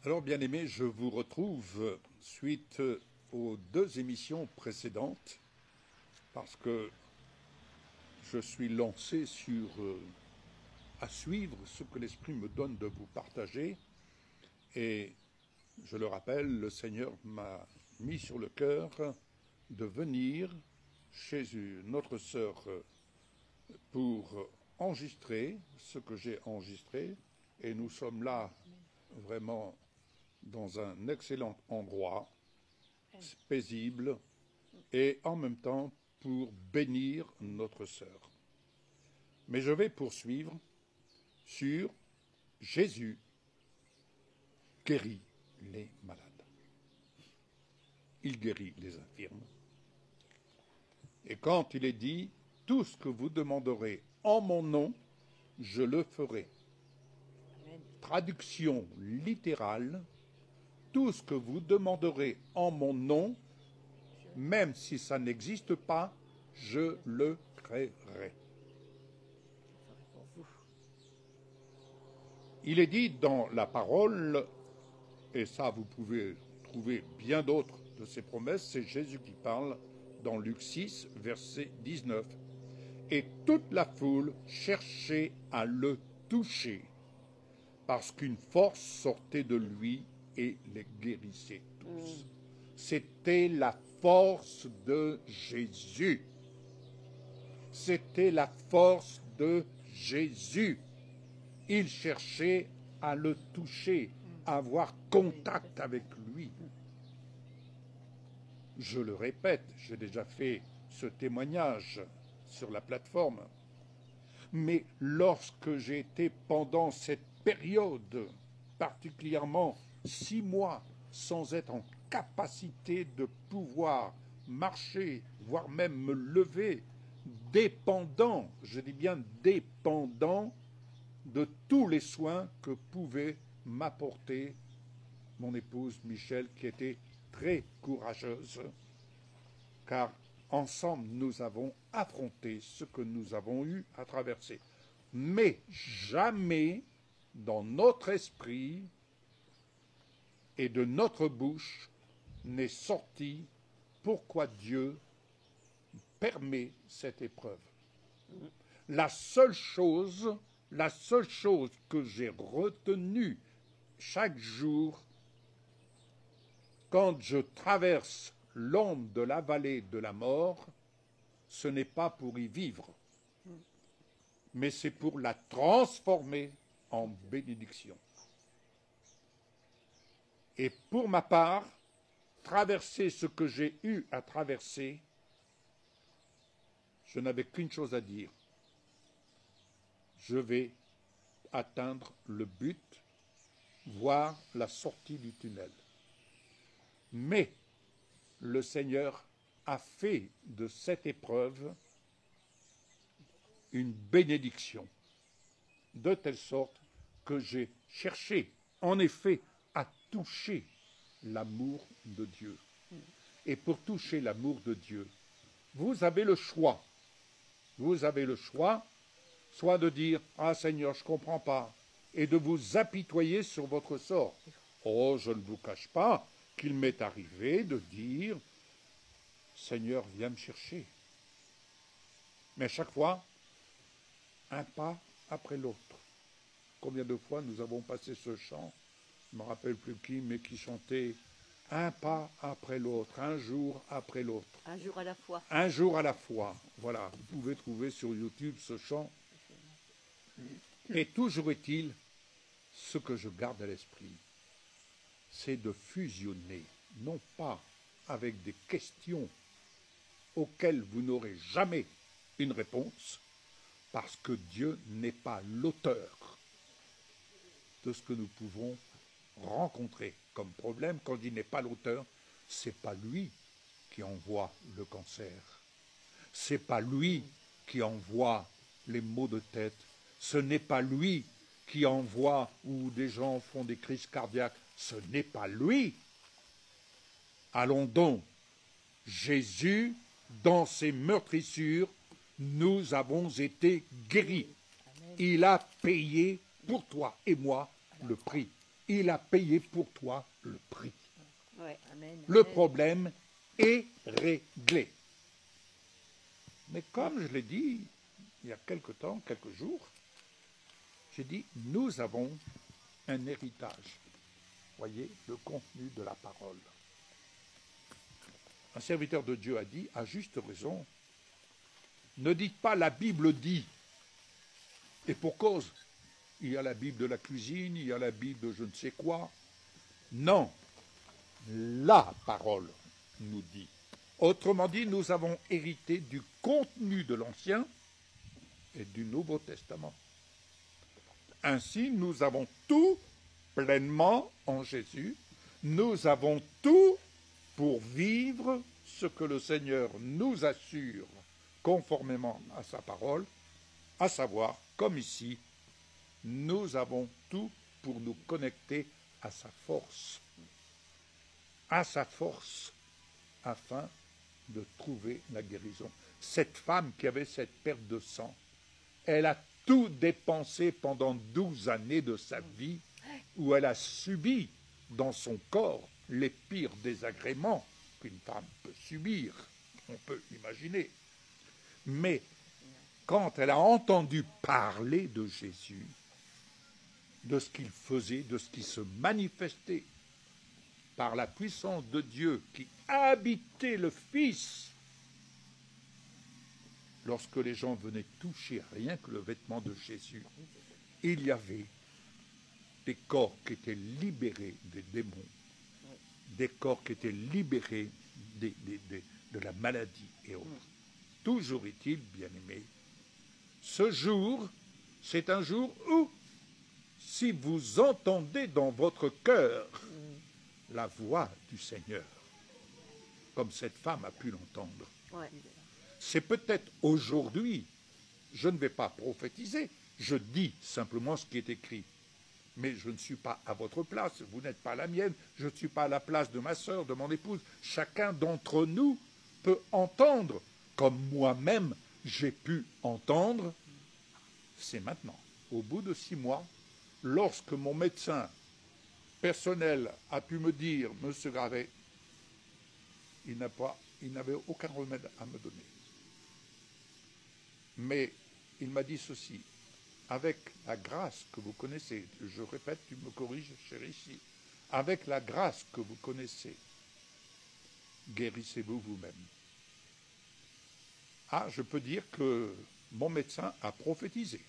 Alors, bien aimés, je vous retrouve suite aux deux émissions précédentes parce que je suis lancé à suivre ce que l'Esprit me donne de vous partager. Et je le rappelle, le Seigneur m'a mis sur le cœur de venir chez notre sœur pour enregistrer ce que j'ai enregistré. Et nous sommes là vraiment dans un excellent endroit, paisible, et en même temps pour bénir notre sœur. Mais je vais poursuivre sur Jésus guérit les malades. Il guérit les infirmes. Et quand il est dit, tout ce que vous demanderez en mon nom, je le ferai. Amen. Traduction littérale, tout ce que vous demanderez en mon nom, même si ça n'existe pas, je le créerai. Pour vous. Il est dit dans la parole, et ça vous pouvez trouver bien d'autres de ces promesses, c'est Jésus qui parle dans Luc 6, verset 19. Et toute la foule cherchait à le toucher, parce qu'une force sortait de lui et les guérissait tous. C'était la force de Jésus. C'était la force de Jésus. Il cherchait à le toucher, à avoir contact avec lui. Je le répète, j'ai déjà fait ce témoignage sur la plateforme. Mais lorsque j'ai été pendant cette période, particulièrement 6 mois, sans être en capacité de pouvoir marcher, voire même me lever, dépendant, je dis bien dépendant, de tous les soins que pouvait m'apporter mon épouse Michel, qui était très courageuse, car ensemble nous avons affronté ce que nous avons eu à traverser. Mais jamais dans notre esprit et de notre bouche n'est sorti pourquoi Dieu permet cette épreuve. La seule chose que j'ai retenue chaque jour quand je traverse l'ombre de la vallée de la mort, ce n'est pas pour y vivre, mais c'est pour la transformer en bénédiction. Et pour ma part, traverser ce que j'ai eu à traverser, je n'avais qu'une chose à dire. Je vais atteindre le but, voir la sortie du tunnel. Mais le Seigneur a fait de cette épreuve une bénédiction, de telle sorte que j'ai cherché, en effet, à toucher l'amour de Dieu. Et pour toucher l'amour de Dieu, vous avez le choix. Vous avez le choix, soit de dire « Ah Seigneur, je ne comprends pas », et de vous apitoyer sur votre sort. Oh, je ne vous cache pas qu'il m'est arrivé de dire « Seigneur, viens me chercher ». Mais chaque fois, un pas après l'autre. Combien de fois nous avons passé ce chant, je ne me rappelle plus qui, mais qui chantait un pas après l'autre, un jour après l'autre. Un jour à la fois. Un jour à la fois. Voilà, vous pouvez trouver sur YouTube ce chant. Et toujours est-il, ce que je garde à l'esprit, c'est de fusionner, non pas avec des questions auxquelles vous n'aurez jamais une réponse, parce que Dieu n'est pas l'auteur de ce que nous pouvons rencontrer comme problème. Quand il n'est pas l'auteur, c'est pas lui qui envoie le cancer, c'est pas lui qui envoie les maux de tête, ce n'est pas lui qui envoie où des gens font des crises cardiaques, ce n'est pas lui. Allons donc, Jésus, dans ses meurtrissures, nous avons été guéris. Amen. Il a payé pour toi et moi le prix. Il a payé pour toi le prix. Ouais, amen. Le Amen. problème est réglé. Mais comme je l'ai dit il y a quelque temps, quelques jours, j'ai dit, nous avons un héritage. Voyez le contenu de la parole. Un serviteur de Dieu a dit, à juste raison, ne dites pas la Bible dit, et pour cause. Il y a la Bible de la cuisine, il y a la Bible de je ne sais quoi. Non, la parole nous dit. Autrement dit, nous avons hérité du contenu de l'Ancien et du Nouveau Testament. Ainsi, nous avons tout pleinement en Jésus. Nous avons tout pour vivre ce que le Seigneur nous assure conformément à sa parole, à savoir, comme ici, nous avons tout pour nous connecter à sa force, afin de trouver la guérison. Cette femme qui avait cette perte de sang, elle a tout dépensé pendant 12 années de sa vie, où elle a subi dans son corps les pires désagréments qu'une femme peut subir, on peut imaginer. Mais quand elle a entendu parler de Jésus, de ce qu'il faisait, de ce qui se manifestait par la puissance de Dieu qui habitait le Fils, lorsque les gens venaient toucher rien que le vêtement de Jésus, il y avait des corps qui étaient libérés des démons, des corps qui étaient libérés de la maladie et autres. Toujours est-il, bien-aimés, ce jour, c'est un jour où, si vous entendez dans votre cœur la voix du Seigneur, comme cette femme a pu l'entendre, Ouais. c'est peut-être aujourd'hui, je ne vais pas prophétiser, je dis simplement ce qui est écrit. Mais je ne suis pas à votre place, vous n'êtes pas à la mienne, je ne suis pas à la place de ma sœur, de mon épouse. Chacun d'entre nous peut entendre, comme moi-même j'ai pu entendre. C'est maintenant, au bout de 6 mois, lorsque mon médecin personnel a pu me dire, Monsieur Gravet, il n'avait aucun remède à me donner. Mais il m'a dit ceci, avec la grâce que vous connaissez, je répète, tu me corriges, chérie, ici, avec la grâce que vous connaissez, guérissez-vous vous-même. Ah, je peux dire que mon médecin a prophétisé.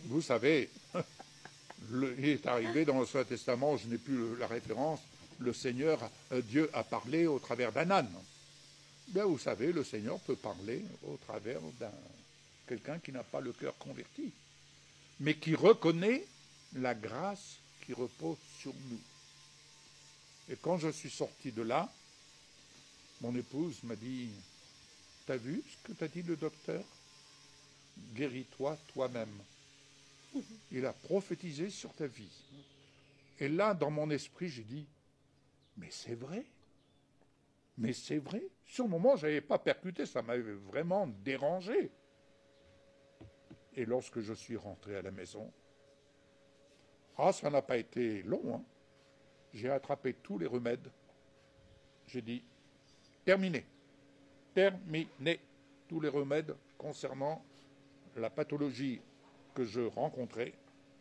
Vous savez, il est arrivé dans l'Ancien Testament, je n'ai plus la référence, le Seigneur, Dieu a parlé au travers d'un âne. Bien, vous savez, le Seigneur peut parler au travers d'un quelqu'un qui n'a pas le cœur converti, mais qui reconnaît la grâce qui repose sur nous. Et quand je suis sorti de là, mon épouse m'a dit, « T'as vu ce que t'a dit le docteur? Guéris-toi toi-même. Il a prophétisé sur ta vie. » Et là, dans mon esprit, j'ai dit, « Mais c'est vrai. Mais c'est vrai. » Sur le moment, je n'avais pas percuté, ça m'avait vraiment dérangé. Et lorsque je suis rentré à la maison, ça n'a pas été long, hein. J'ai attrapé tous les remèdes. J'ai dit, terminé. Terminé. Tous les remèdes concernant la pathologie que je rencontrais,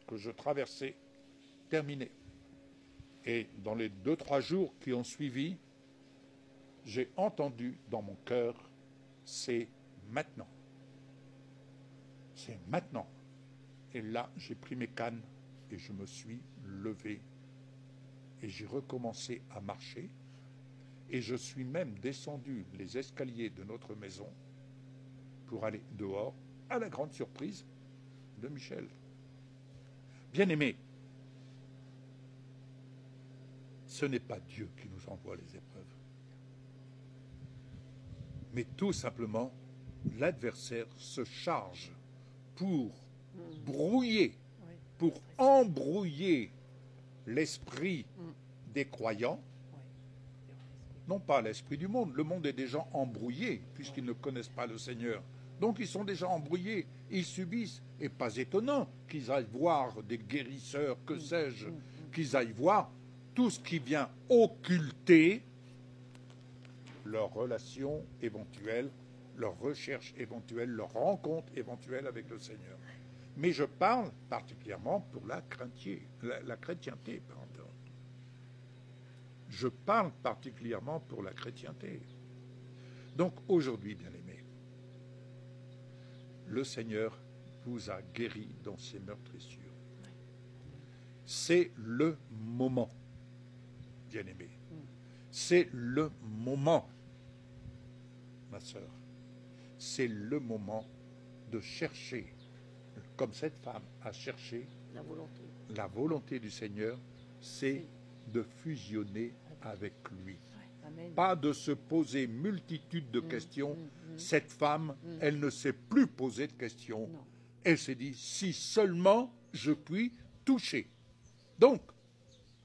que je traversais, terminé. Et dans les 2-3 jours qui ont suivi, j'ai entendu dans mon cœur, c'est maintenant. C'est maintenant. Et là, j'ai pris mes cannes et je me suis levé. Et j'ai recommencé à marcher. Et je suis même descendu les escaliers de notre maison pour aller dehors, à la grande surprise de Michel. Bien-aimé, ce n'est pas Dieu qui nous envoie les épreuves. Mais tout simplement, l'adversaire se charge pour brouiller, pour embrouiller l'esprit des croyants, non pas l'esprit du monde. Le monde est déjà embrouillé, puisqu'ils ne connaissent pas le Seigneur. Donc ils sont déjà embrouillés, ils subissent, et pas étonnant qu'ils aillent voir des guérisseurs, que sais-je, qu'ils aillent voir tout ce qui vient occulter leur relation éventuelle, leur recherche éventuelle, leur rencontre éventuelle avec le Seigneur. Mais je parle particulièrement pour la chrétienté. Pardon. Je parle particulièrement pour la chrétienté. Donc aujourd'hui, bien-aimés, le Seigneur vous a guéri dans ces meurtrissures. C'est le moment, bien-aimés. C'est le moment, ma sœur. C'est le moment de chercher, comme cette femme a cherché la volonté du Seigneur, c'est de fusionner avec lui. Amen. Pas de se poser multitude de questions. Cette femme, elle ne s'est plus posé de questions. Non. Elle s'est dit, si seulement je puis toucher. Donc,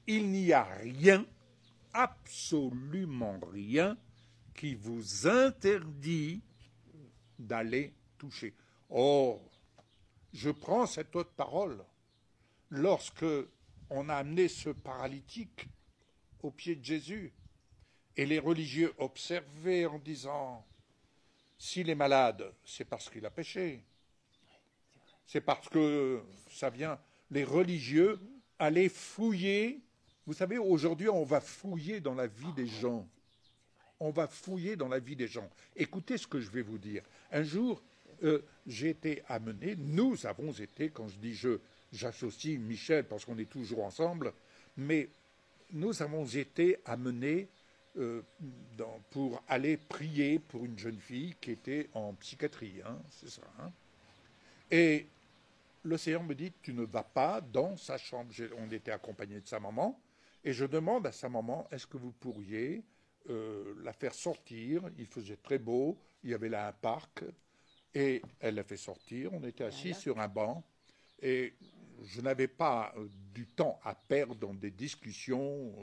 il n'y a rien, absolument rien, qui vous interdit d'aller toucher. Oh, je prends cette autre parole. Lorsque on a amené ce paralytique au pied de Jésus, et les religieux observaient en disant, s'il est malade, c'est parce qu'il a péché. C'est parce que ça vient. Les religieux allaient fouiller. Vous savez, aujourd'hui, on va fouiller dans la vie des gens. On va fouiller dans la vie des gens. Écoutez ce que je vais vous dire. Un jour, j'ai été amené, nous avons été, quand je dis je, j'associe Michel parce qu'on est toujours ensemble, mais nous avons été amenés pour aller prier pour une jeune fille qui était en psychiatrie, hein, c'est ça. Hein. Et le Seigneur me dit, tu ne vas pas dans sa chambre. On était accompagnés de sa maman, et je demande à sa maman, est-ce que vous pourriez la faire sortir? Il faisait très beau, il y avait là un parc, et elle l'a fait sortir. On était assis sur un banc, et je n'avais pas du temps à perdre dans des discussions.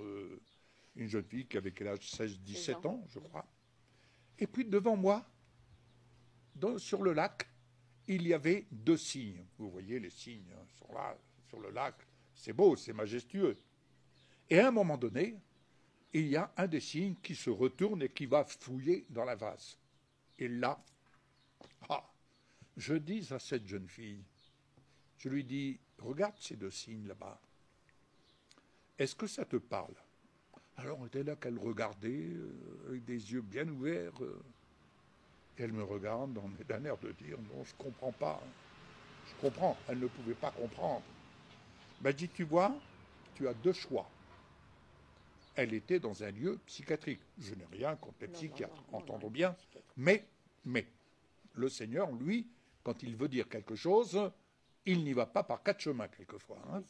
Une jeune fille qui avait quel âge, 16-17 ans, je crois. Et puis devant moi, sur le lac, il y avait 2 cygnes. Vous voyez, les cygnes sont là, sur le lac. C'est beau, c'est majestueux. Et à un moment donné, il y a un des cygnes qui se retourne et qui va fouiller dans la vase. Et là, je dis à cette jeune fille, je lui dis, regarde ces 2 cygnes là-bas. Est-ce que ça te parle? Alors on était là qu'elle regardait avec des yeux bien ouverts. Et elle me regarde d'un air de dire, non, je ne comprends pas. Je comprends. Elle ne pouvait pas comprendre. Ben, dit, tu vois, tu as 2 choix. Elle était dans un lieu psychiatrique. Je n'ai rien contre les psychiatres, entendons bien. Mais, le Seigneur, lui, quand il veut dire quelque chose, il n'y va pas par 4 chemins quelquefois. Hein.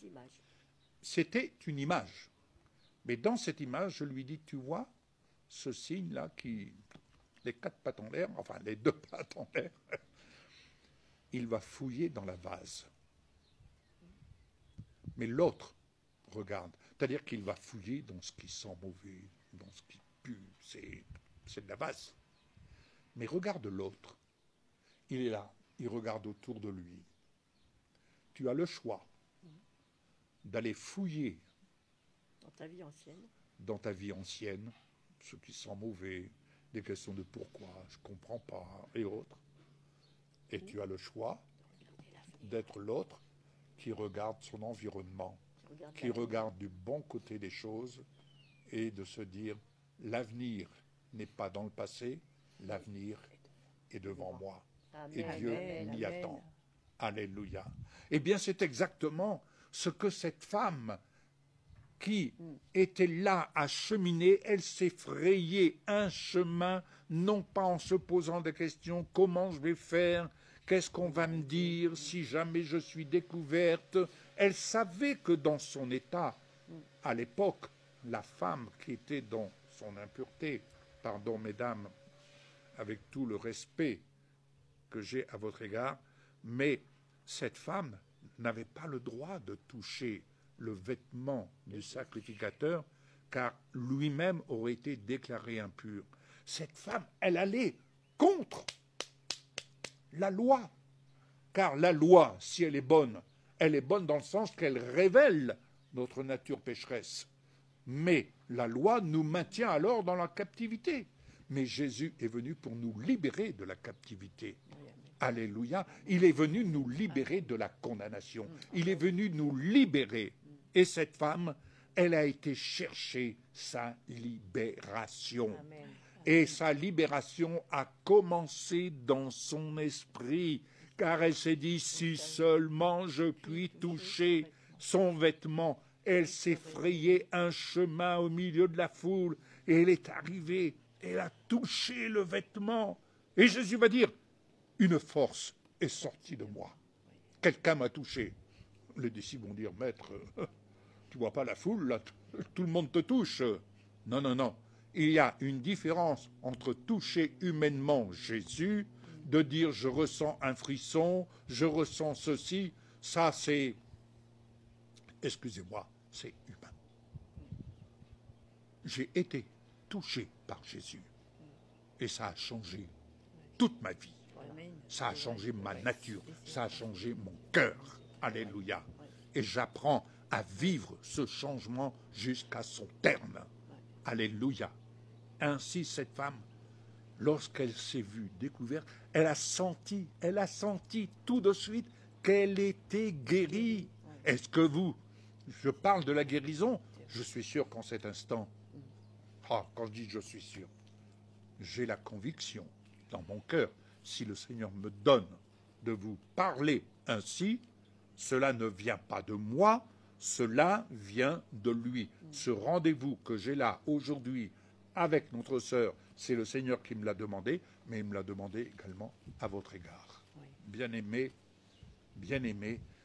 C'était une image. Mais dans cette image, je lui dis, tu vois, ce signe-là qui, les 4 pattes en l'air, enfin les 2 pattes en l'air, il va fouiller dans la vase. Mais l'autre regarde, c'est-à-dire qu'il va fouiller dans ce qui sent mauvais, dans ce qui pue, c'est de la vase. Mais regarde l'autre, il est là, il regarde autour de lui. Tu as le choix d'aller fouiller dans ta vie ancienne, ce qui sent mauvais, des questions de pourquoi, je ne comprends pas, et autres. Et tu as le choix d'être l'autre qui regarde son environnement, qui regarde du bon côté des choses et de se dire, l'avenir n'est pas dans le passé, l'avenir est devant moi. Et Dieu m'y attend. Alléluia. Eh bien, c'est exactement ce que cette femme qui était là à cheminer, elle s'est frayée un chemin, non pas en se posant des questions, comment je vais faire, qu'est-ce qu'on va me dire si jamais je suis découverte. Elle savait que dans son état, à l'époque, la femme qui était dans son impureté, pardon mesdames, avec tout le respect que j'ai à votre égard, mais cette femme n'avait pas le droit de toucher le vêtement du sacrificateur, car lui-même aurait été déclaré impur. Cette femme, elle allait contre la loi, car la loi, si elle est bonne dans le sens qu'elle révèle notre nature pécheresse. Mais la loi nous maintient alors dans la captivité. Mais Jésus est venu pour nous libérer de la captivité. Alléluia. Il est venu nous libérer de la condamnation. Il est venu nous libérer. Et cette femme, elle a été chercher sa libération. Amen. Et sa libération a commencé dans son esprit, car elle s'est dit, si seulement je puis toucher son vêtement. Elle s'est frayé un chemin au milieu de la foule, et elle est arrivée, elle a touché le vêtement. Et Jésus va dire, une force est sortie de moi. Quelqu'un m'a touché. Les disciples vont dire, maître, tu vois pas la foule, là, tout le monde te touche. Non, non, non. Il y a une différence entre toucher humainement Jésus, de dire je ressens un frisson, je ressens ceci, ça c'est, excusez-moi, c'est humain. J'ai été touché par Jésus et ça a changé toute ma vie. Ça a changé ma nature, ça a changé mon cœur. Alléluia. Et j'apprends à vivre ce changement jusqu'à son terme. Alléluia. Ainsi, cette femme, lorsqu'elle s'est vue découverte, elle a senti tout de suite qu'elle était guérie. Est-ce que je parle de la guérison, je suis sûr qu'en cet instant, quand je dis je suis sûr, j'ai la conviction dans mon cœur, si le Seigneur me donne de vous parler ainsi, cela ne vient pas de moi, cela vient de lui. Ce rendez-vous que j'ai là aujourd'hui avec notre sœur, c'est le Seigneur qui me l'a demandé, mais il me l'a demandé également à votre égard. Bien-aimé,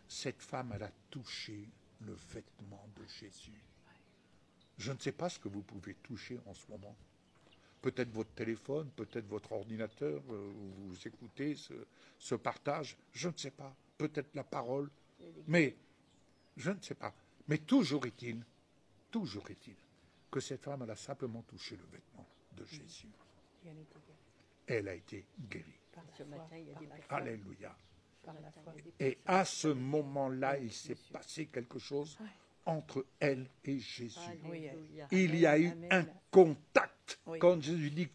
cette femme, elle a touché le vêtement de Jésus. Je ne sais pas ce que vous pouvez toucher en ce moment. Peut-être votre téléphone, peut-être votre ordinateur, vous écoutez ce partage, je ne sais pas. Peut-être la parole, mais je ne sais pas. Mais toujours est-il que cette femme, elle a simplement touché le vêtement de Jésus. Elle a été guérie. Alléluia. Et à ce moment-là, il s'est passé quelque chose entre elle et Jésus. Il y a eu un contact. Quand Jésus dit,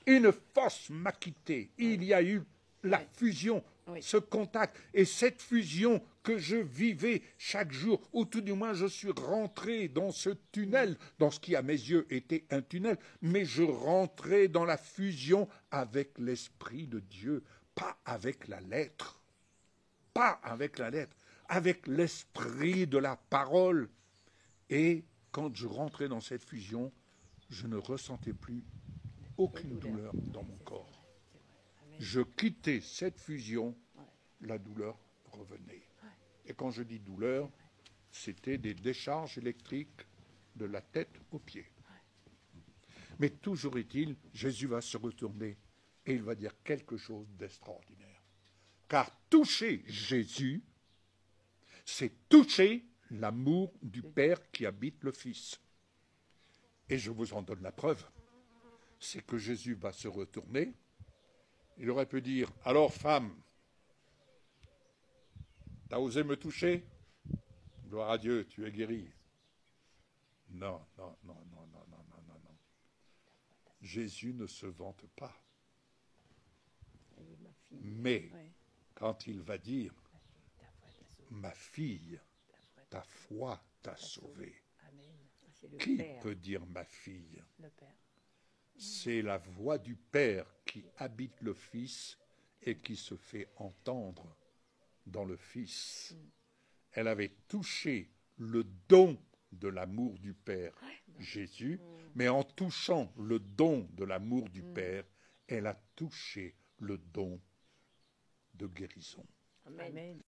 une force m'a quitté, il y a eu la fusion, ce contact. Et cette fusion que je vivais chaque jour, ou tout du moins je suis rentré dans ce tunnel, dans ce qui à mes yeux était un tunnel, mais je rentrais dans la fusion avec l'Esprit de Dieu, pas avec la lettre. Pas avec la lettre, avec l'esprit de la parole. Et quand je rentrais dans cette fusion, je ne ressentais plus aucune douleur dans mon corps. Je quittais cette fusion, la douleur revenait. Et quand je dis douleur, c'était des décharges électriques de la tête aux pieds. Mais toujours est-il, Jésus va se retourner et il va dire quelque chose d'extraordinaire. Car toucher Jésus, c'est toucher l'amour du Père qui habite le Fils. Et je vous en donne la preuve. C'est que Jésus va se retourner. Il aurait pu dire, alors femme, t'as osé me toucher? Gloire à Dieu, tu es guérie. Non. Jésus ne se vante pas. Mais quand il va dire, ma fille, ta foi t'a sauvée. Qui peut dire ma fille? C'est la voix du Père qui habite le Fils et qui se fait entendre dans le Fils. Elle avait touché le don de l'amour du Père, Jésus, mais en touchant le don de l'amour du Père, elle a touché le don de guérison. Amen.